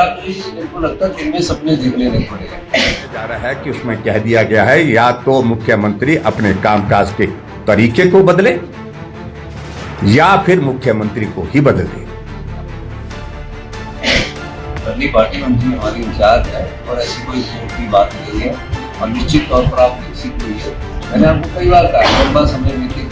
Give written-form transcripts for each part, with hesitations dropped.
मेरे को लगता है इनमें सपने देख लेने पड़ेगा। जा रहा है कि उसमें कह दिया गया है या तो मुख्यमंत्री अपने कामकाज के तरीके को बदले या फिर मुख्यमंत्री को ही बदल दे। अपनी पार्टी मंत्री हमारी इंचार्ज है और ऐसी कोई जोर की बात नहीं है और निश्चित तौर पर आप विकसित हुई है। मैंने आपको कई बार कहा लंबा समय बीते।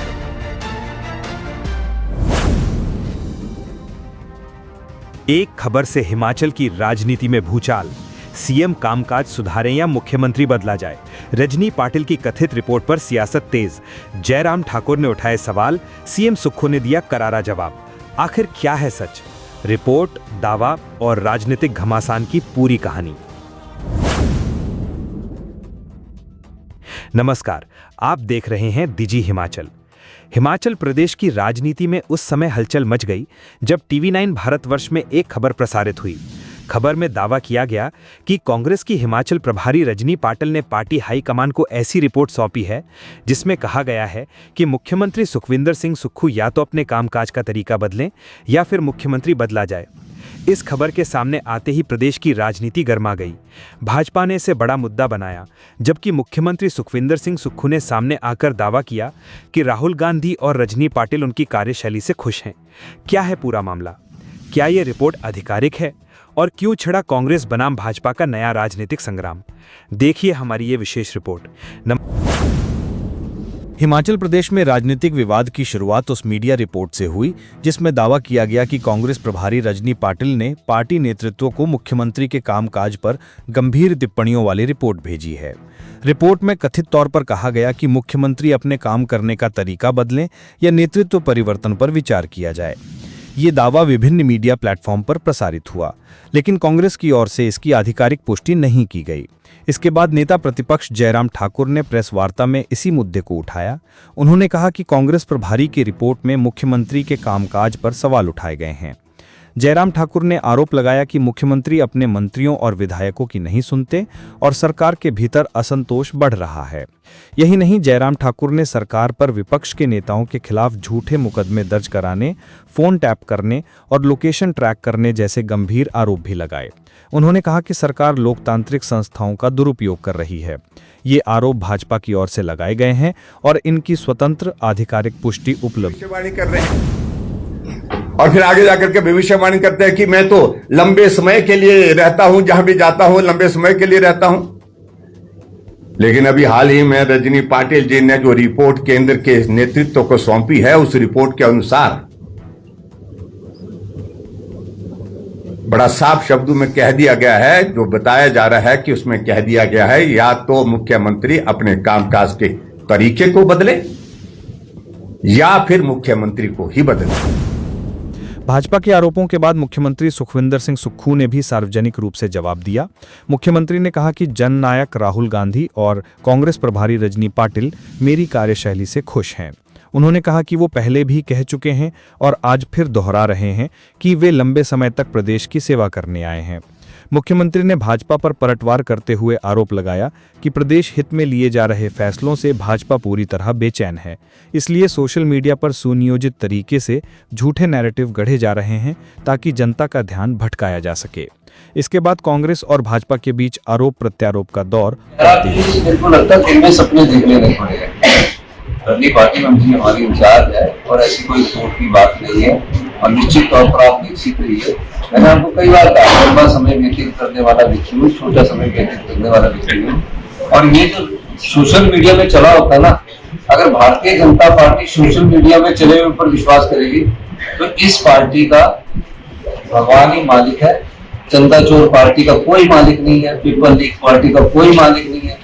एक खबर से हिमाचल की राजनीति में भूचाल। सीएम कामकाज सुधारें या मुख्यमंत्री बदला जाए। रजनी पाटिल की कथित रिपोर्ट पर सियासत तेज। जयराम ठाकुर ने उठाए सवाल, सीएम सुक्खू ने दिया करारा जवाब। आखिर क्या है सच? रिपोर्ट, दावा और राजनीतिक घमासान की पूरी कहानी। नमस्कार, आप देख रहे हैं डिजी हिमाचल। हिमाचल प्रदेश की राजनीति में उस समय हलचल मच गई जब TV9 भारतवर्ष में एक खबर प्रसारित हुई। खबर में दावा किया गया कि कांग्रेस की हिमाचल प्रभारी रजनी पाटिल ने पार्टी हाईकमान को ऐसी रिपोर्ट सौंपी है जिसमें कहा गया है कि मुख्यमंत्री सुखविंदर सिंह सुक्खू या तो अपने कामकाज का तरीका बदलें या फिर मुख्यमंत्री बदला जाए। इस खबर के सामने आते ही प्रदेश की राजनीति गर्मा गई। भाजपा ने इसे बड़ा मुद्दा बनाया, जबकि मुख्यमंत्री सुखविंदर सिंह सुक्खू ने सामने आकर दावा किया कि राहुल गांधी और रजनी पाटिल उनकी कार्यशैली से खुश हैं। क्या है पूरा मामला? क्या ये रिपोर्ट आधिकारिक है? और क्यों छिड़ा कांग्रेस बनाम भाजपा का नया राजनीतिक संग्राम? देखिए हमारी ये विशेष रिपोर्ट। हिमाचल प्रदेश में राजनीतिक विवाद की शुरुआत उस मीडिया रिपोर्ट से हुई जिसमें दावा किया गया कि कांग्रेस प्रभारी रजनी पाटिल ने पार्टी नेतृत्व को मुख्यमंत्री के कामकाज पर गंभीर टिप्पणियों वाली रिपोर्ट भेजी है। रिपोर्ट में कथित तौर पर कहा गया कि मुख्यमंत्री अपने काम करने का तरीका बदलें या नेतृत्व परिवर्तन पर विचार किया जाए। ये दावा विभिन्न मीडिया प्लेटफॉर्म पर प्रसारित हुआ, लेकिन कांग्रेस की ओर से इसकी आधिकारिक पुष्टि नहीं की गई। इसके बाद नेता प्रतिपक्ष जयराम ठाकुर ने प्रेस वार्ता में इसी मुद्दे को उठाया। उन्होंने कहा कि कांग्रेस प्रभारी की रिपोर्ट में मुख्यमंत्री के कामकाज पर सवाल उठाए गए हैं। जयराम ठाकुर ने आरोप लगाया कि मुख्यमंत्री अपने मंत्रियों और विधायकों की नहीं सुनते और सरकार के भीतर असंतोष बढ़ रहा है। यही नहीं, जयराम ठाकुर ने सरकार पर विपक्ष के नेताओं के खिलाफ झूठे मुकदमे दर्ज कराने, फोन टैप करने और लोकेशन ट्रैक करने जैसे गंभीर आरोप भी लगाए। उन्होंने कहा कि सरकार लोकतांत्रिक संस्थाओं का दुरुपयोग कर रही है। ये आरोप भाजपा की ओर से लगाए गए हैं और इनकी स्वतंत्र आधिकारिक पुष्टि उपलब्ध कर रहे हैं और फिर आगे जाकर के भविष्यवाणी करते हैं कि मैं तो लंबे समय के लिए रहता हूं, जहां भी जाता हूं लंबे समय के लिए रहता हूं। लेकिन अभी हाल ही में रजनी पाटिल जी ने जो रिपोर्ट केंद्र के नेतृत्व को सौंपी है, उस रिपोर्ट के अनुसार बड़ा साफ शब्दों में कह दिया गया है, जो बताया जा रहा है कि उसमें कह दिया गया है या तो मुख्यमंत्री अपने कामकाज के तरीके को बदले या फिर मुख्यमंत्री को ही बदले। भाजपा के आरोपों के बाद मुख्यमंत्री सुखविंदर सिंह सुक्खू ने भी सार्वजनिक रूप से जवाब दिया। मुख्यमंत्री ने कहा कि जननायक राहुल गांधी और कांग्रेस प्रभारी रजनी पाटिल मेरी कार्यशैली से खुश हैं। उन्होंने कहा कि वो पहले भी कह चुके हैं और आज फिर दोहरा रहे हैं कि वे लंबे समय तक प्रदेश की सेवा करने आए हैं। मुख्यमंत्री ने भाजपा पर पलटवार करते हुए आरोप लगाया कि प्रदेश हित में लिए जा रहे फैसलों से भाजपा पूरी तरह बेचैन है, इसलिए सोशल मीडिया पर सुनियोजित तरीके से झूठे नैरेटिव गढ़े जा रहे हैं ताकि जनता का ध्यान भटकाया जा सके। इसके बाद कांग्रेस और भाजपा के बीच आरोप प्रत्यारोप का दौर। मेरे को लगता है इनमें सपने देख लेने पड़ेगा। अपनी पार्टी मंत्री हमारी इंचार्ज है और ऐसी कोई जोर की बात नहीं है और निश्चित तौर पर आप विकसित हुई है। मैंने आपको कई बार कहा लंबा समय व्यतीत करने वाला व्यक्ति हूँ, छोटा समय व्यतीत करने वाला व्यक्ति हूँ। और ये जो सोशल मीडिया में चला होता ना, अगर Bharatiya Janata party social media में चले हुए पर विश्वास करेगी तो इस पार्टी का भगवान ही मालिक है। चंदा चोर पार्टी का कोई मालिक नहीं है, पीपल लीग पार्टी का कोई मालिक नहीं है।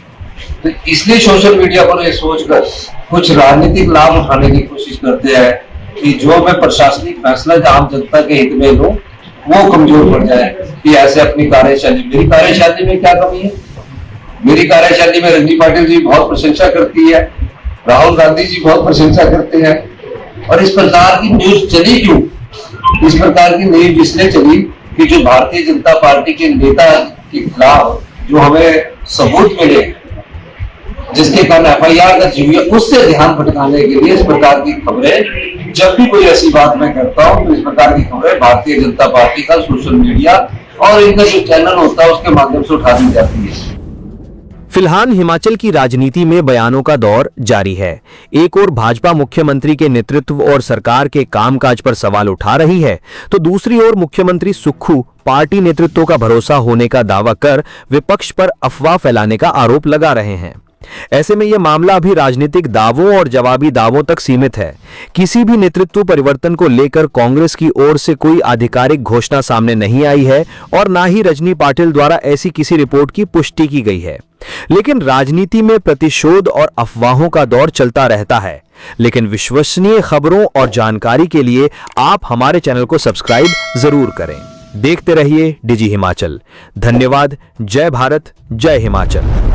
तो इसलिए सोशल मीडिया पर ये सोचकर कुछ राजनीतिक लाभ उठाने की कोशिश करते हैं कि जो मैं प्रशासनिक फैसला आम जनता के हित में लूं वो कमजोर पड़ जाए। कि ऐसे अपनी कार्यशैली, मेरी कार्यशैली में क्या कमी है? मेरी कार्यशैली में रजनी पाटिल जी बहुत प्रशंसा करती है, राहुल गांधी जी बहुत प्रशंसा करते हैं। और इस प्रकार की न्यूज चली क्यों? इस प्रकार की न्यूज इसलिए चली कि जो भारतीय जनता पार्टी के नेता के खिलाफ जो हमें सबूत मिले, जिसके कारण FIR दर्ज हुई है, उससे ध्यान भटकाने के लिए इस प्रकार की खबरें, जब भी कोई ऐसी बात मैं करता हूं तो इस प्रकार की खबरें भारतीय जनता पार्टी का सोशल मीडिया और इनका जो चैनल होता है उसके माध्यम से उठा दी जाती है। फिलहाल हिमाचल की राजनीति में बयानों का दौर जारी है। एक ओर भाजपा मुख्यमंत्री के नेतृत्व और सरकार के कामकाज पर सवाल उठा रही है, तो दूसरी ओर मुख्यमंत्री सुक्खू पार्टी नेतृत्व का भरोसा होने का दावा कर विपक्ष पर अफवाह फैलाने का आरोप लगा रहे हैं। ऐसे में यह मामला अभी राजनीतिक दावों और जवाबी दावों तक सीमित है। किसी भी नेतृत्व परिवर्तन को लेकर कांग्रेस की ओर से कोई आधिकारिक घोषणा सामने नहीं आई है और ना ही रजनी पाटिल द्वारा ऐसी किसी रिपोर्ट की पुष्टि की गई है। लेकिन राजनीति में प्रतिशोध और अफवाहों का दौर चलता रहता है। लेकिन विश्वसनीय खबरों और जानकारी के लिए आप हमारे चैनल को सब्सक्राइब जरूर करें। देखते रहिए डिजी हिमाचल। धन्यवाद। जय भारत, जय हिमाचल।